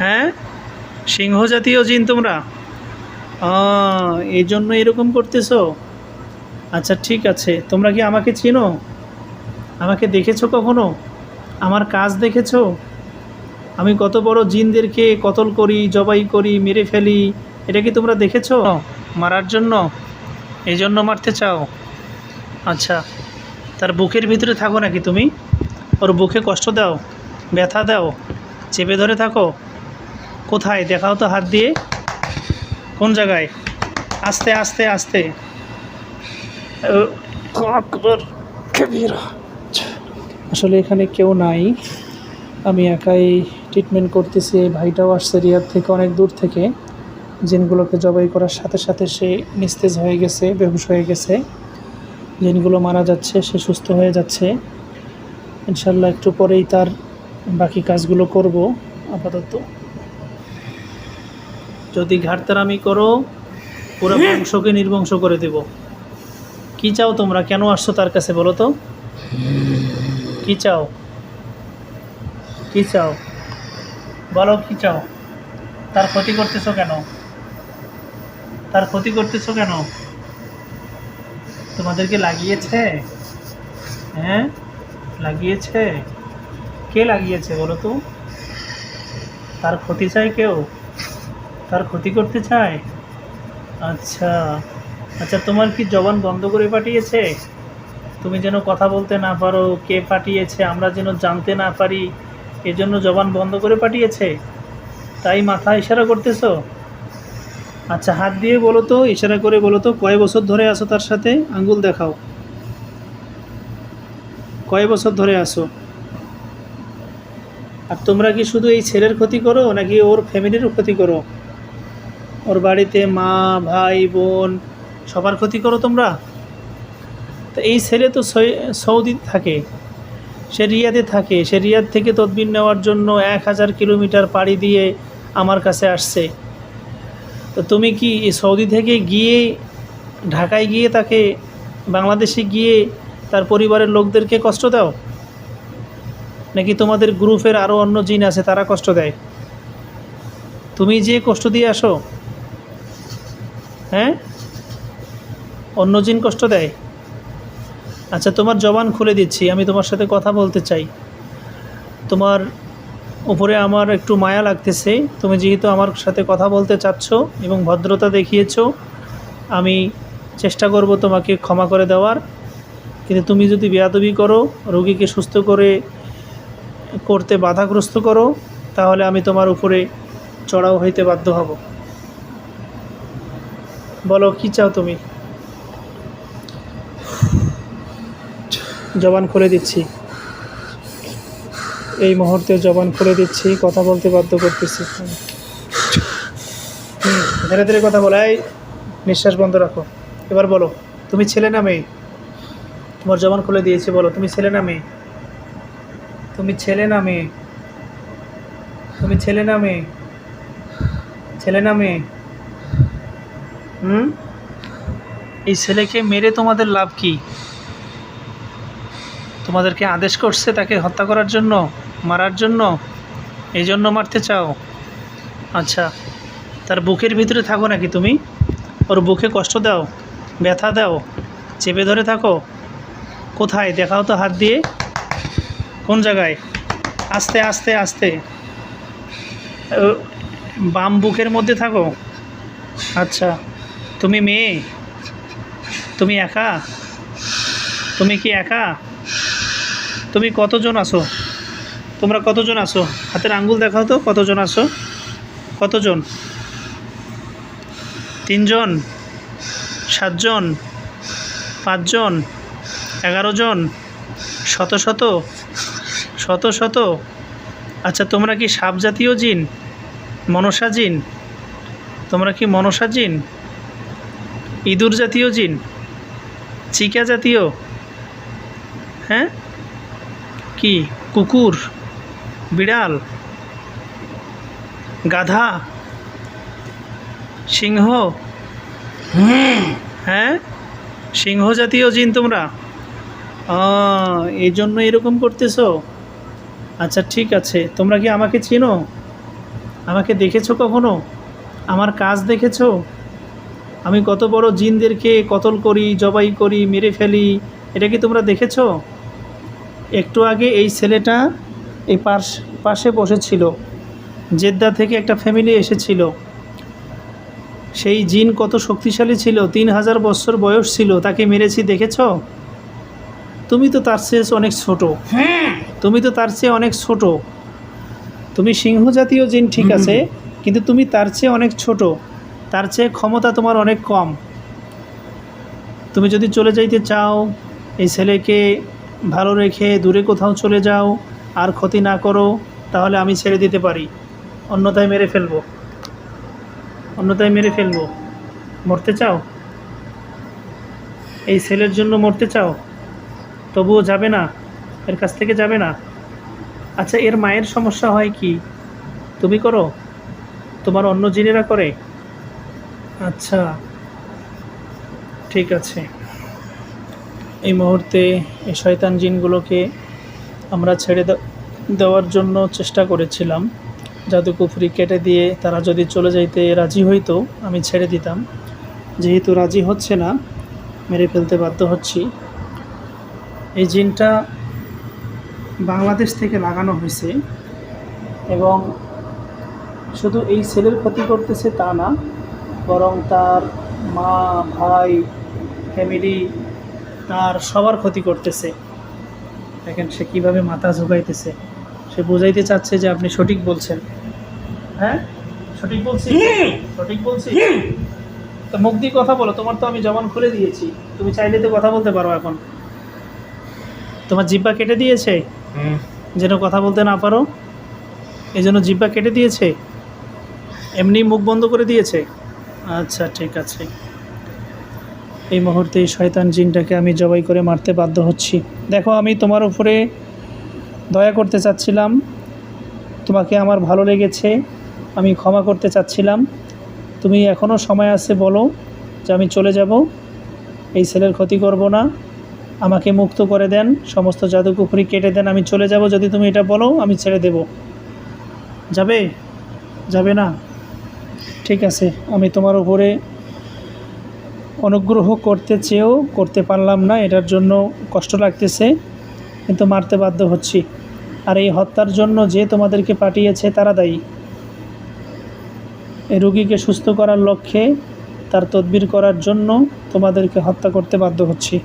হ্যাঁ, সিংহ জাতীয় জিন তোমরা? এই জন্য এরকম করতেছো। আচ্ছা ঠিক আছে, তোমরা কি আমাকে চেনো? আমাকে দেখেছো কখনো? আমার কাজ দেখেছো? আমি কত বড় জিনদেরকে কতল করি, জবাই করি, মেরে ফেলি, এটা কি তোমরা দেখেছো? মারার জন্য? এই জন্য মারতে চাও? আচ্ছা, তার বুকের ভিতরে থাকো নাকি তুমি? ওর বুকে কষ্ট দাও, ব্যথা দাও, চেপে ধরে থাকো? কোথায় দেখাও তো হাত দিয়ে, কোন জায়গায়? আস্তে আস্তে আস্তে। আসলে এখানে কেউ নাই, আমি একাই ট্রিটমেন্ট করতেছি। এই ভাইটাও আসছে রিয়াদ থেকে, অনেক দূর থেকে। জিনগুলোকে জবাই করার সাথে সাথে সে নিস্তেজ হয়ে গেছে, বেহুশ হয়ে গেছে। জিনগুলো মারা যাচ্ছে, সে সুস্থ হয়ে যাচ্ছে। ইনশাল্লাহ একটু পরেই তার বাকি কাজগুলো করব। আপাতত যদি ঘাটতারামি করো, পুরো বংশকে নির্বংশ করে দেব। কি চাও তোমরা? কেন আসছো তার কাছে বলো তো? কি চাও? কি চাও বলো, কি চাও? তার ক্ষতি করতেছো কেন? তার ক্ষতি করতেছো কেন? তোমাদেরকে লাগিয়েছে? হ্যাঁ, লাগিয়েছে। কে লাগিয়েছে বলো তো? তার ক্ষতি চায় কেউ? তার ক্ষতি করতে চায়? আচ্ছা আচ্ছা, তোমার কি জবান বন্ধ করে পাঠিয়েছে? তুমি যেন কথা বলতে না পারো, কে পাঠিয়েছে আমরা যেন জানতে না পারি, এজন্য জবান বন্ধ করে পাঠিয়েছে? তাই মাথা ইশারা করতেছো? আচ্ছা, হাত দিয়ে বলো তো, ইশারা করে বলো তো, কয় বছর ধরে আসো তার সাথে? আঙ্গুল দেখাও, কয় বছর ধরে আসো? আর তোমরা কি শুধু এই ছেলের ক্ষতি করো নাকি ওর ফ্যামিলিরও ক্ষতি করো? ওর বাড়িতে মা, ভাই, বোন সবার ক্ষতি করো তোমরা? তো এই ছেলে তো সৌদিতে থাকে, সে রিয়াদে থাকে, সে রিয়াদ থেকে তদবির নেওয়ার জন্য 1000 কিলোমিটার পাড়ি দিয়ে আমার কাছে আসছে। তো তুমি কি এই সৌদি থেকে গিয়ে, ঢাকায় গিয়ে তাকে, বাংলাদেশে গিয়ে তার পরিবারের লোকদেরকে কষ্ট দাও, নাকি তোমাদের গ্রুপের আরও অন্য জিন আছে তারা কষ্ট দেয়? তুমি যে কষ্ট দিয়ে আসো? হ্যাঁ, অন্য জিন কষ্ট দেয়? আচ্ছা, তোমার জবান খুলে দিচ্ছি, আমি তোমার সাথে কথা বলতে চাই। তোমার উপরে আমার একটু মায়া লাগতেছে, তুমি যেহেতু আমার সাথে কথা বলতে চাচ্ছ এবং ভদ্রতা দেখিয়েছো, আমি চেষ্টা করব তোমাকে ক্ষমা করে দেওয়ার। কিন্তু তুমি যদি বেয়াদবি করো, রোগীকে সুস্থ করতে বাধাগ্রস্ত করো, তাহলে আমি তোমার উপরে চড়াও হইতে বাধ্য হব। বলো, কি চাও তুমি? জবান খুলে দিচ্ছি, এই মুহূর্তে জবান খুলে দিচ্ছি, কথা বলতে বাধ্য করতেছি। ধীরে ধীরে কথা বলো, এই নিঃশ্বাস বন্ধ রাখো। এবার বলো, তুমি ছেলে না মেয়ে? তোমার জবান খুলে দিয়েছি, বলো তুমি ছেলে না মেয়ে? তুমি ছেলে না মেয়ে? তুমি ছেলে না মেয়ে? ছেলে না মেয়ে? এই ছেলেকে মেরে তোমাদের লাভ কি? তোমাদেরকে আদেশ করছে তাকে হত্যা করার জন্য, মারার জন্য? এই জন্য মারতে চাও? আচ্ছা, তার বুকের ভিতরে থাকো নাকি তুমি? ওর বুকে কষ্ট দাও, ব্যথা দাও, চেপে ধরে থাকো? কোথায় দেখাও তো হাত দিয়ে, কোন জায়গায়? আস্তে আস্তে আস্তে। বাম বুকের মধ্যে থাকো? আচ্ছা, তুমি মেয়ে? তুমি একা? তুমি কি একা? তুমি কতজন আছো? তোমরা কতজন আছো? হাতের আঙ্গুল দেখাও তো, কতজন আছো? কতজন? 3 জন? 7 জন? 5 জন? 11 জন? শত শত? শত শত? আচ্ছা, তোমরা কি সাপ জাতীয় জিন? মনসা জিন? তোমরা কি মনসা জিন? ইঁদুর জাতীয় জিন? চিকা জাতীয়? হ্যাঁ, কি কুকুর, বিড়াল, গাধা, সিংহ? হ্যাঁ, সিংহ জাতীয় জিন তোমরা? এই জন্য এরকম করতেছো। আচ্ছা ঠিক আছে, তোমরা কি আমাকে চেনো? আমাকে দেখেছো কখনো? আমার কাজ দেখেছো? আমি কত বড় জিনদেরকে কতল করি, জবাই করি, মেরে ফেলি, এটা কি তোমরা দেখেছো? একটু আগে এই ছেলেটা এই পাশে বসেছিল, জেদ্দা থেকে একটা ফ্যামিলি এসেছিল। সেই জিন কত শক্তিশালী ছিল, 3000 বছর বয়স ছিল, তাকে মেরেছি, দেখেছো? তুমি তো তার চেয়ে অনেক ছোট। তুমি তো তার চেয়ে অনেক ছোট। তুমি সিংহ জাতীয় জিন ঠিক আছে, কিন্তু তুমি তার চেয়ে অনেক ছোট, তার চেয়ে ক্ষমতা তোমার অনেক কম। তুমি যদি চলে যাইতে চাও, এই ছেলেকে ভালো রেখে দূরে কোথাও চলে যাও, আর ক্ষতি না করো, তাহলে আমি ছেড়ে দিতে পারি, অন্যথায় মেরে ফেলবো। অন্যথায় মেরে ফেলবো। মরতে চাও? এই ছেলের জন্য মরতে চাও? তবুও যাবে না, এর কাছ থেকে যাবে না? আচ্ছা, এর মায়ের সমস্যা হয় কি? তুমি করো? তোমার অন্য জিনেরা করে? আচ্ছা, ঠিক আছে। এই মুহূর্তে এই শয়তান জিনগুলোকে আমরা ছেড়ে দেওয়ার জন্য চেষ্টা করেছিলাম। জাদু কুফরি কেটে দিয়ে তারা যদি চলে যাইতে রাজি হইতো, আমি ছেড়ে দিতাম। যেহেতু রাজি হচ্ছে না, মেরে ফেলতে বাধ্য হচ্ছি। এই জিনটা বাংলাদেশ থেকে লাগানো হয়েছে, এবং শুধু এই ছেলের ক্ষতি করতেছে তা না, বরং তার মা, ভাই, ফ্যামিলি, তার সবার ক্ষতি করতেছে। দেখেন সে কীভাবে মাথা ঝুঁকাইতেছে। সে বুঝাইতে চাচ্ছে যে আপনি সঠিক বলছেন। হ্যাঁ, সঠিক বলছি, সঠিক বলছি। তো মুখ দিয়ে কথা বলো, তোমার তো আমি জবান খুলে দিয়েছি, তুমি চাইলে তো কথা বলতে পারো। এখন তোমার জিহ্বা কেটে দিয়েছে যেন কথা বলতে না পারো, এই জন্য জিহ্বা কেটে দিয়েছে, এমনি মুখ বন্ধ করে দিয়েছে। আচ্ছা, ঠিক আছে। এই মুহূর্তে এই শয়তান জিনটাকে আমি জবাই করে মারতে বাধ্য হচ্ছি। দেখো, আমি তোমার উপরে দয়া করতে চাচ্ছিলাম, তোমাকে আমার ভালো লেগেছে, আমি ক্ষমা করতে চাচ্ছিলাম। তুমি এখনও সময় আছে, বলো যে আমি চলে যাব, এই ছেলের ক্ষতি করব না, আমাকে মুক্ত করে দেন, সমস্ত জাদুকুফরি কেটে দেন, আমি চলে যাব। যদি তুমি এটা বলো, আমি ছেড়ে দেব। যাবে? যাবে না? ঠিক আছে, আমি তোমার উপরে অনুগ্রহ করতে চেয়েও করতে পারলাম না, এটার জন্য কষ্ট লাগতেছে, কিন্তু মারতে বাধ্য হচ্ছি। আর এই হত্যার জন্য যে তোমাদেরকে পাঠিয়েছে তারা দায়ী। এই রোগীকে সুস্থ করার লক্ষ্যে তার তদবির করার জন্য তোমাদেরকে হত্যা করতে বাধ্য হচ্ছি।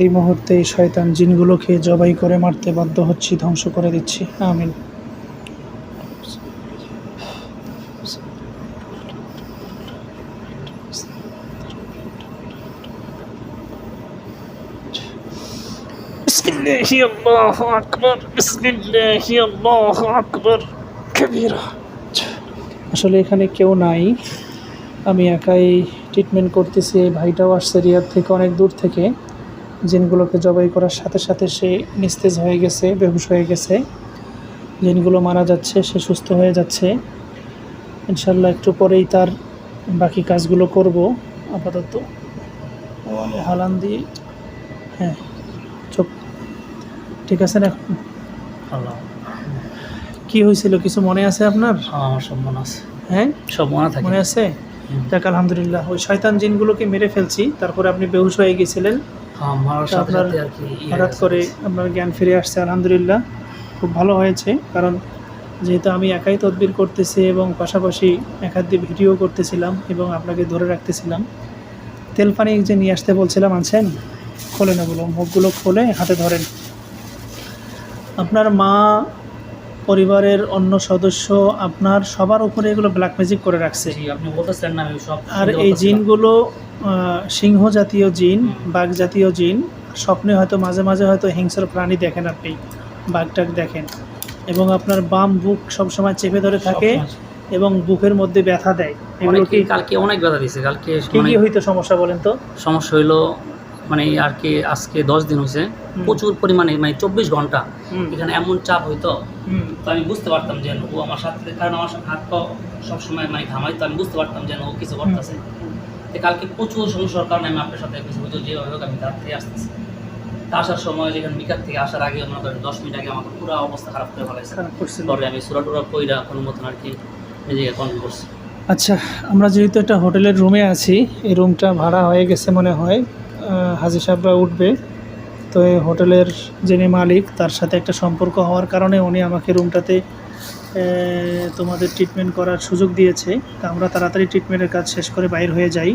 এই মুহূর্তে এই শয়তান জিনগুলোকে জবাই করে মারতে বাধ্য হচ্ছি, ধ্বংস করে দিচ্ছি। আমিন। বিসমিল্লাহি আল্লাহু আকবার, বিসমিল্লাহি আল্লাহু আকবার কাবীরা। আসলে এখানে কেউ নাই, আমি একাই ট্রিটমেন্ট করতেছি। এই ভাইটাও আসছে রিয়াদ থেকে, অনেক দূর থেকে। জিনগুলোকে জবাই করার সাথে সাথে সে নিস্তেজ হয়ে গেছে, বেহুশ হয়ে গেছে। জিনগুলো মারা যাচ্ছে, সে সুস্থ হয়ে যাচ্ছে। ইনশাল্লাহ একটু পরেই তার বাকি কাজগুলো করব। আপাতত ওয়ালে হালান দিয়ে, হ্যাঁ, চোখ ঠিক আছে না? কি হয়েছিল, কিছু মনে আছে আপনার? আমার সব মনে আছে। হ্যাঁ, সব মনে থাকে। মনে আছে? যাক, আলহামদুলিল্লাহ। ওই শয়তান জিনগুলোকে মেরে ফেলছি, তারপরে আপনি বেহুশ হয়ে গেছিলেন। আপনার হঠাৎ করে আপনার জ্ঞান ফিরে আসছে, আলহামদুলিল্লাহ, খুব ভালো হয়েছে। কারণ যেহেতু আমি একাই তদবির করতেছি এবং পাশাপাশি এক হাত দিয়ে ভিডিও করতেছিলাম এবং আপনাকে ধরে রাখতেছিলাম। তেল পানি যে নিয়ে আসতে বলছিলাম, আনছেন? খোলেন ওগুলো, মুখগুলো খোলে হাতে ধরেন। আপনার মা, পরিবারের অন্য সদস্য, আপনার সবার উপরে এগুলো ব্ল্যাক ম্যাজিক করে রাখছে। আপনি বলতেছেন না, আমি সব। আর এই জিনগুলো সিংহ জাতীয় জিন, বাঘ জাতীয় জিন। স্বপ্নে হয়তো মাঝে মাঝে হয়তো হিংস্র প্রাণী দেখেন, আপনি বাঘটাক দেখেন, এবং আপনার বাম বুক সবসময় চেপে ধরে থাকে এবং বুকের মধ্যে ব্যথা দেয়। এগুলো কি কালকে অনেক ব্যথা দিয়েছে? কালকে কি কি হইতো সমস্যা বলেন তো? সমস্যা হইলো মানে আর কি আজকে 10 দিন হয়েছে, প্রচুর পরিমাণে মানে 24 ঘন্টা হুম। এখানে এমন চাপ হইতো। হুম। তো আমি বুঝতে পারতাম যে ও আমার সাথে, কারণ আমার সাথে হাত পা সবসময় মানে ঘামাই, তো আমি বুঝতে পারতাম যে ও কিছু করতেছে। তো কালকে প্রচুর সমস্যার কারণে আমি আপনার সাথে কিছু হতো, যেভাবে হোক আমি তার থেকে আসতেছি। তা আসার সময় যেখানে বিকাল থেকে আসার আগে মনে করেন 10 মিনিট আগে আমাকে পুরো অবস্থা খারাপ করে ফেলাইছে। খারাপ করছিল। পরে আমি সুরা টুরা কইরা কোনো মতন আর কি নিজেকে কন্ট্রোল করছি। আচ্ছা, আমরা যেহেতু একটা হোটেলের রুমে আছি, এই রুমটা ভাড়া হয়ে গেছে মনে হয়, হাজি সাহেবরা উঠবে। তো এই হোটেলের যিনি মালিক তার সাথে একটা সম্পর্ক হওয়ার কারণে উনি আমাকে রুমটাতে তোমাদের ট্রিটমেন্ট করার সুযোগ দিয়েছে। তা আমরা তাড়াতাড়ি ট্রিটমেন্টের কাজ শেষ করে বাইর হয়ে যাই।